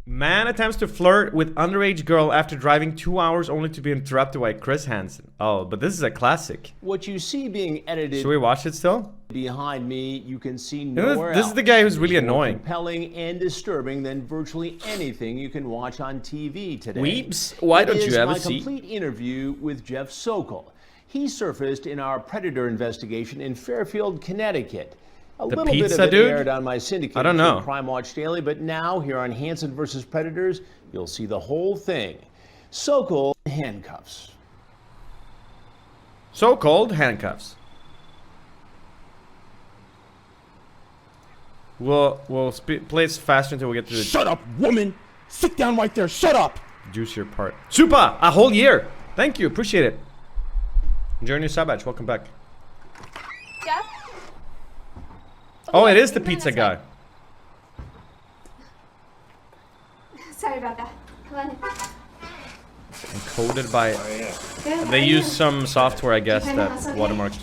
Man attempts to flirt with underage girl after driving 2 hours only to be interrupted by Chris Hansen. Oh, but this is a classic. What you see being edited Should we watch it still? behind me, you can see nowhere else. This is the guy who's really It's more annoying. compelling and disturbing than virtually anything you can watch on TV today. Weeps, why don't you have a It is my seat? complete interview with Jeff Sokol. He surfaced in our Predator investigation in Fairfield, Connecticut. A The little bit pizza of it dude? aired on my syndicated I don't know. Crime Watch Daily, but now here on Hansen versus Predators, you'll see the whole thing. Sokol handcuffs. So-called handcuffs. We'll play it faster until we get to the Shut up, woman! Sit down right there, shut up! juicier part. Super! A whole year! Thank you, appreciate it. Enjoy your sub badge, welcome back. Jeff? Oh, it is the pizza guy. Sorry about that. Come on. Encoded by... Good, They how are use you? some software, I guess, Kinda that house okay? watermarks.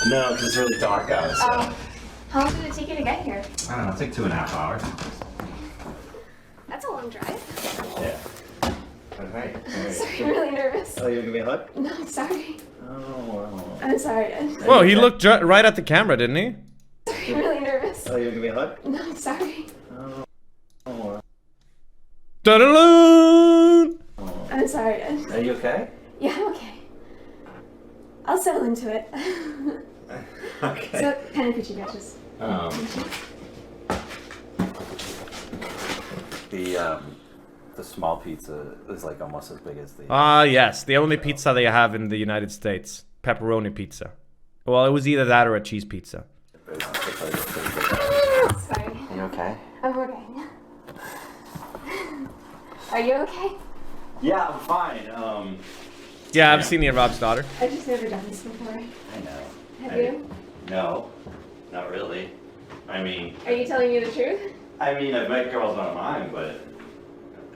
No, because it's really dark out. So. How long did it take you to get here? I don't know, it's like 2.5 hours. That's a long drive. Yeah. Alright. Sorry, I'm really nervous. Oh, you're gonna be a hug? No, I'm sorry. Oh, wow. I'm sorry. Whoa, he looked right at the camera, didn't he? Sorry, I'm really nervous. Oh, you're gonna be a hug? No, I'm sorry. Oh, wow. Da-da-da! I'm sorry. Are you okay? Yeah, I'm okay. I'll settle into it. Okay. So, kind of peachy batches. The small pizza is like almost as big as the. Ah, yes, the only pizza they have in the United States. Pepperoni pizza. Well, it was either that or a cheese pizza. Sorry. Are you okay? I'm okay. Are you okay? Yeah, I'm fine. Yeah, I've seen Ian Rob's daughter. I've just never done this before. I know. Have you? No, not really. I mean, Are you telling me the truth? I've met girls online, but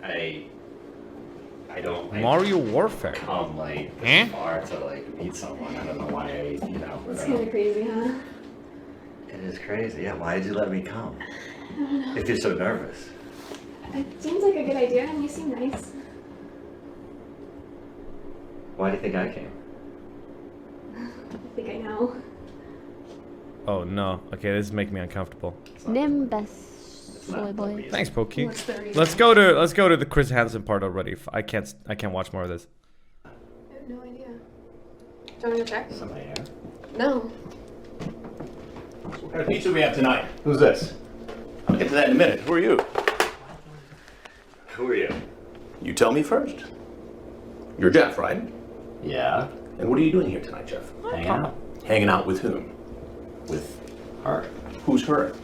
I don't like Mario Warfare. come like Eh? this far to like meet someone. I don't know why It's kind of crazy, huh? It is crazy. Yeah, why did you let me come? If you're so nervous. It seems like a good idea, and you seem nice. Why do you think I came? I think I know. Oh no. Okay, this is making me uncomfortable. Nimbus, It's not soy the boy. reason. Thanks, Pokey. What's the reason? Let's go to the Chris Hansen part already. I can't watch more of this. I have no idea. Do you want me to check? Somebody here. No. What kind of pizza we have tonight? Who's this? I'll get to that in a minute. Who are you? Who are you? You tell me first. You're Jeff, right? Yeah. And what are you doing here tonight, Jeff? Hanging out Hanging out with whom? with her. Who's her?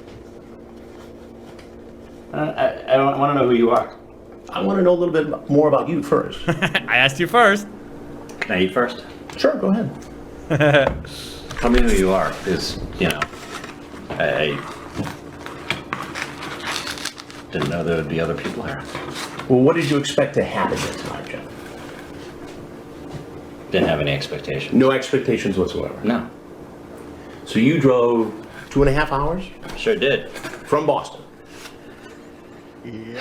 I don't want to know who you are. I want to know a little bit more about you first. I asked you first. Can I eat first? Sure, go ahead. Tell me who you are, because, I didn't know there would be other people here. Well, what did you expect to happen here tonight, Jeff? Didn't have any expectations. No expectations whatsoever. No. So you drove 2.5 hours Sure did. from Boston Who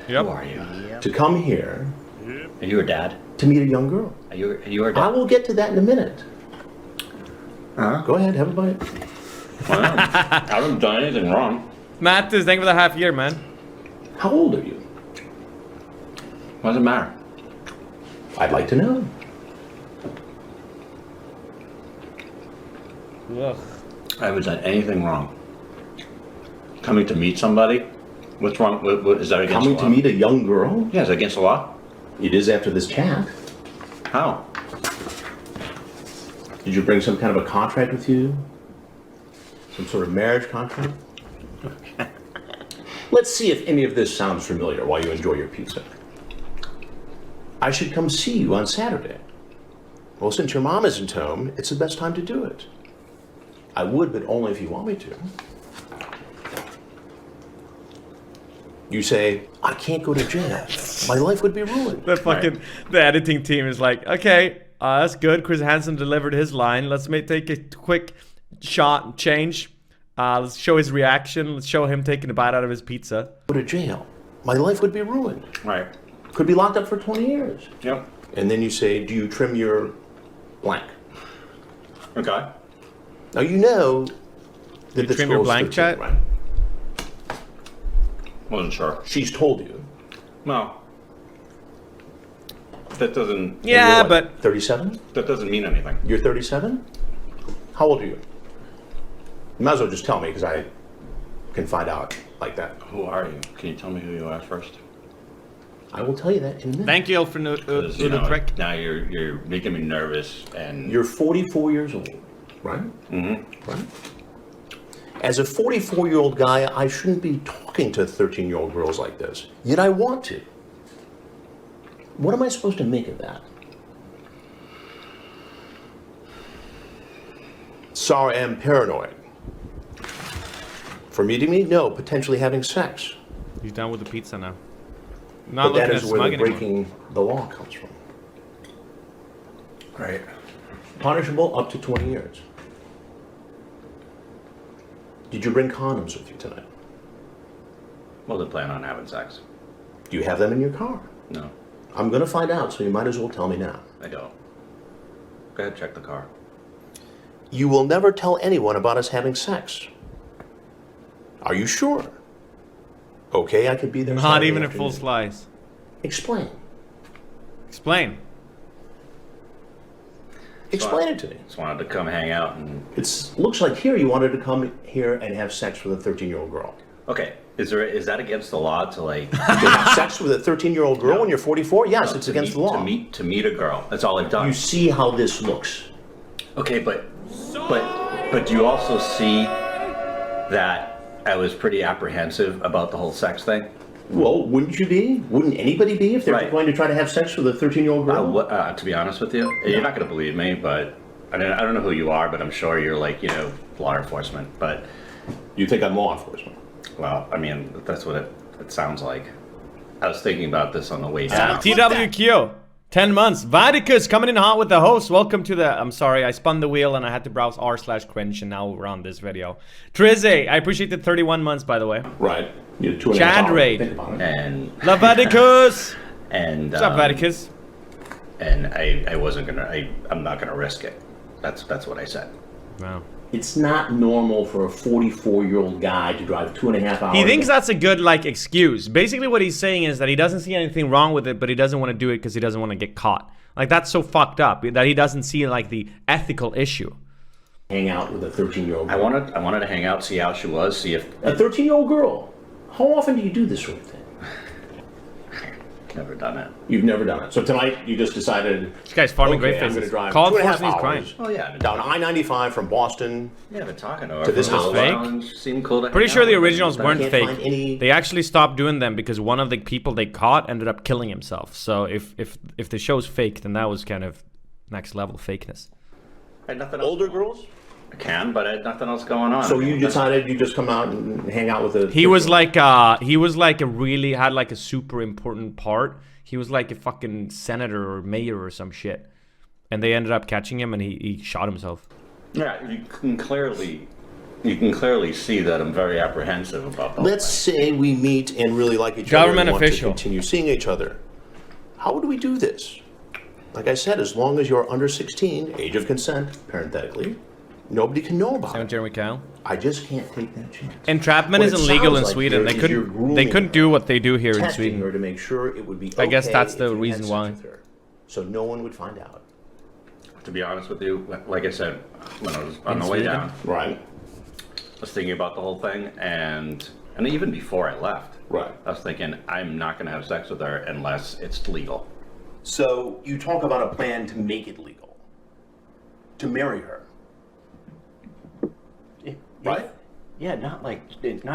Yep. are you? to come here Are you her dad? to meet a young girl. Are you her I dad? will get to that in a minute. Huh? Go ahead, have a bite. I haven't done anything wrong. Matt, thank you for the half year, man. How old are you? What does it matter? I'd like to know. Ugh. I haven't done anything wrong. Coming to meet somebody? What's wrong? What is that against Coming the to law? meet a young girl? Yeah, is that against the law? It is after this chat. How? Did you bring some kind of a contract with you? Some sort of marriage contract? Let's see if any of this sounds familiar while you enjoy your pizza. I should come see you on Saturday. Well, since your mom isn't home, it's the best time to do it. I would, but only if you want me to. You say, I can't go to jail. My life would be ruined. The editing team is like, okay, that's good. Chris Hansen delivered his line. Let's take a quick shot, change. Let's show his reaction. Let's show him taking a bite out of his pizza. Go to jail. my life would be ruined. Right. Could be locked up for 20 years. Yep. And then you say, do you trim your blank? Okay. Now you know that You this trim your girl's blank 13, chat? right? Wasn't sure. She's told you. No. That doesn't. Yeah, You're what, but 37? That doesn't mean anything. You're 37? How old are you? You might as well just tell me because I can find out like that. Who are you? Can you tell me who you are first? I will tell you that in a minute. thank you for 'Cause, you know, Trick. now you're making me nervous, and You're 44 years old, right? Mm-hmm. Right? As a 44-year-old guy, I shouldn't be talking to 13-year-old girls like this. Yet I want to. What am I supposed to make of that? Sorry, I'm paranoid. For meeting me? No, potentially having sex. He's done with the pizza now. Not But that looking is at where smug the anymore. breaking the law comes from. right. Punishable up to 20 years. Did you bring condoms with you tonight? Well, they plan on having sex. Do you have them in your car? No, I'm gonna find out, so you might as well tell me now. I don't. Go ahead, check the car. You will never tell anyone about us having sex. Are you sure? Okay, I could be there. Not Saturday even a full afternoon. slice. Explain. Explain. Explain it to me. Just wanted to come hang out and. Looks like here you wanted to come here and have sex with a 13-year-old girl. Okay, is that against the law to like? To have sex with a 13-year-old girl when you're 44? Yes, it's to against meet, the law. To meet a girl. That's all I've done. You see how this looks. Okay, but do you also see that I was pretty apprehensive about the whole sex thing? Well, wouldn't you be? Wouldn't anybody be if they're Right. going to try to have sex with a 13-year-old girl? To be honest with you, you're not going to believe me, but I don't know who you are, but I'm sure you're like, law enforcement. But, You think I'm law enforcement? well, I mean, that's what it sounds like. I was thinking about this on the way down. TWQ. 10 months. Vaticus coming in hot with the host. Welcome to the... I'm sorry, I spun the wheel and I had to browse r/cringe and now we're on this video. Trizzy, I appreciate the 31 months, by the way. Right. You had 2.5 Chad hours to Raid. think about it. And Love Vaticus. and What's up, Vaticus? and I wasn't gonna. I'm not gonna risk it. That's what I said. Wow. It's not normal for a 44-year-old guy to drive 2.5 hours. He thinks that's a good, excuse. Basically what he's saying is that he doesn't see anything wrong with it, but he doesn't want to do it because he doesn't want to get caught. Like, that's so fucked up that he doesn't see, the ethical issue. hang out with a 13-year-old I girl. wanted to hang out, see how she was, see if. A 13-year-old girl. How often do you do this sort of thing? Never done it. You've never done it. So tonight you just decided. This guy's farming okay, great I'm faces. going to drive Call 2.5 enforcement, he's hours crying. Oh yeah, I've been down I-95 from Boston. Yeah, I've been talking to her. To this for a house. while, Fake? and she seemed cool to Pretty hang sure out the with, originals but weren't can't fake. find any- They actually stopped doing them because one of the people they caught ended up killing himself. So if the show's fake, then that was kind of next level fakeness. I had nothing else. Older girls? I can, but I had nothing else going on. So you decided you just come out and hang out with a... He was like a super important part. He was like a fucking senator or mayor or some shit. And they ended up catching him and he shot himself. Yeah, you can clearly see that I'm very apprehensive about that. Let's say we meet and really like each Government other and official. want to continue seeing each other. How would we do this? Like I said, as long as you're under 16, age of consent, parenthetically, nobody can know about it. Jeremy Kyle. I just can't take that chance. Entrapment What it isn't legal sounds in like Sweden. here They is you're couldn't grooming do her, what they do here in testing Sweden. her to make sure it would be I guess okay that's the if you had reason sex why. with her, so no one would find out. To be honest with you, like I said, when I was on In the way Sweden? down, Right. I was thinking about the whole thing, and even before I left, Right. I was thinking I'm not going to have sex with her unless it's legal. So you talk about a plan to make it legal, to marry her, right? Yeah, not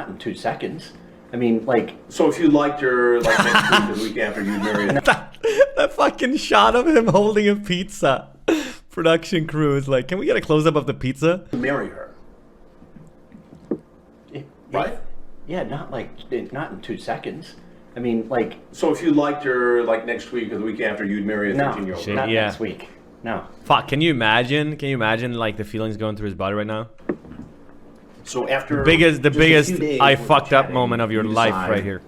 in 2 seconds. I mean, So if you liked her like next week, the week after, you'd marry her. That fucking shot of him holding a pizza. Production crew is like, can we get a close up of the pizza? To marry her, right? yeah, not in 2 seconds. I mean, So if you liked her like next week or the week after, you'd marry a no, 13-year-old. Shit. not Yeah. next week. No. Fuck, can you imagine? Can you imagine like the feelings going through his body right now? So after The just a biggest few days I worth of fucked up chatting, moment of your you life decide, right here.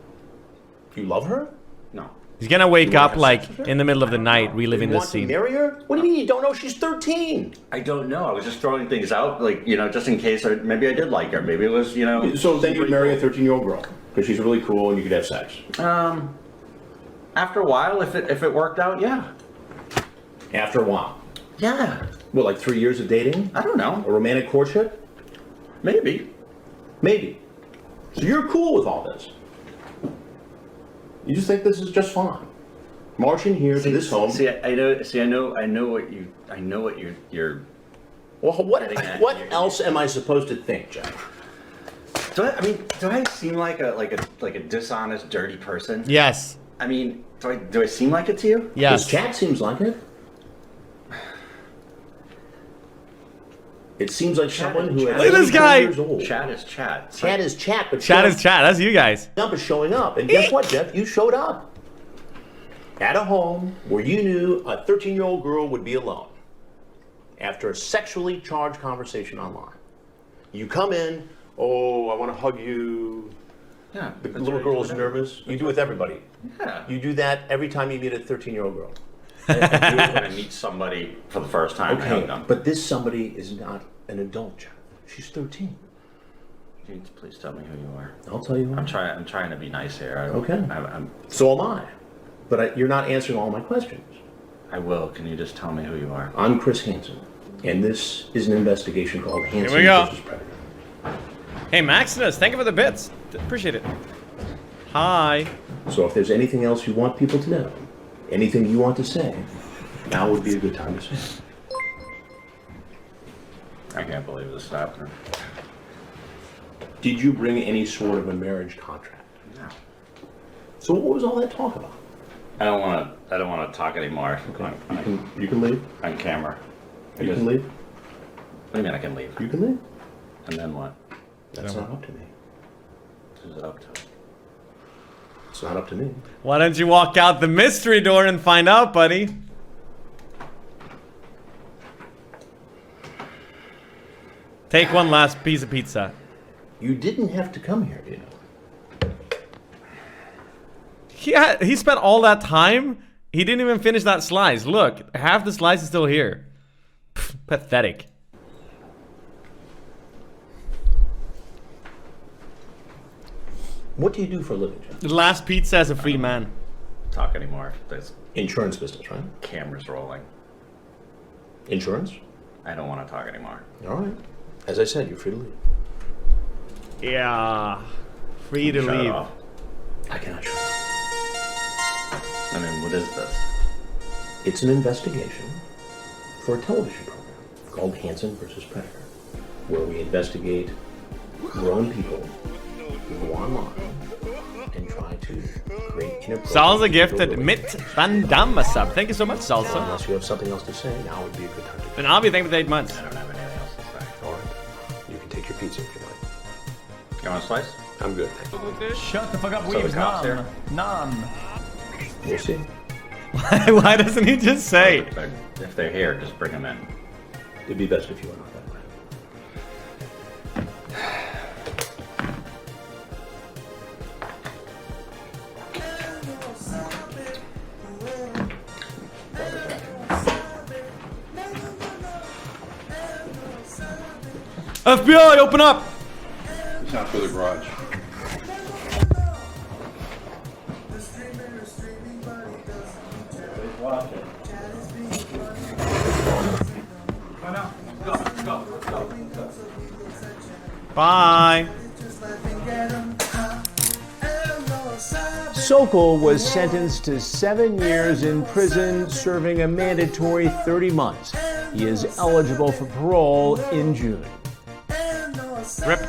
You love her? No. He's gonna wake You wanna up have like sex with her? in the middle of the night, reliving You this want to scene. marry her? What do you mean you don't know she's 13? I don't know. I was just throwing things out, like, you know, just in case. Or maybe I did like her. Maybe it was, you know. So then you'd marry a 13-year-old girl because she's really cool and you could have sex. After a while, if it worked out, yeah. After a while. Yeah. What, like 3 years of dating? I don't know. A romantic courtship? Maybe. Maybe. So you're cool with all this. You just think this is just fine. Marching here to this home. I know what you're. Well, what getting at. what else am I supposed to think, Jeff? Do I seem like a dishonest, dirty person? Yes. I mean, do I seem like it to you? Yes. This chat seems like it. It seems like someone who is Look at this guy. years old. Chat is chat. Chat is chat, but Chat is chat. That's you guys. up is showing up. And guess what, Jeff? You showed up. At a home where you knew a 13-year-old girl would be alone. After a sexually charged conversation online. You come in, oh, I want to hug you. Yeah. The that's little what I do girl's with nervous. You do it with everybody. Yeah. You do that every time you meet a 13-year-old girl. I do it when I meet somebody for the first time. I hug Okay, them. but this somebody is not an adult, Jeff. She's 13. Please tell me who you are. I'll tell you why. I'm trying to be nice here. Okay. I'm So am I. But you're not answering all my questions. I will. Can you just tell me who you are? I'm Chris Hansen, and this is an investigation called Hansen we go. versus Predator. Hey, Maximus, thank you for the bits. Appreciate it. Hi. So if there's anything else you want people to know, anything you want to say, now would be a good time to say it. I can't believe this happened. Did you bring any sort of a marriage contract? No. So what was all that talk about? I don't want to talk anymore. You can leave. On camera. You can leave. What do you mean I can leave? You can leave. And then what? That's not up to me. Who's it up to? It's not up to me. Why don't you walk out the mystery door and find out, buddy? Take one last piece of pizza. You didn't have to come here, you know. He spent all that time. He didn't even finish that slice. Look, half the slice is still here. Pff, pathetic. What do you do for a living, Jeff? The last pizza as a free man. Talk anymore. There's Insurance business, right? cameras rolling. Insurance? I don't want to talk anymore. All right. As I said, you're free to leave. Yeah. Free to Shut it leave. off. I cannot shut. I mean, what is this? It's an investigation for a television program called Hansen versus Predator, where we investigate grown people who go online and try to create inappropriate... Salsa gifted Mitt Van Damme sub. Thank you so much, Salsa. Unless you have something else to say, now would be a good time to... And I'll be thankful for 8 months. I don't have anything else to say. All right. You can take your pizza if you like. You want a slice? I'm good, thank you. Shut the fuck up, So the Weaves. cops Nom. here? Nom. We'll see. Why doesn't he just say? If they're here, just bring them in. It'd be best if you went out that way. FBI, open up! It's not for the garage. Bye. Sokol was sentenced to 7 years in prison, serving a mandatory 30 months. He is eligible for parole in June. Rip.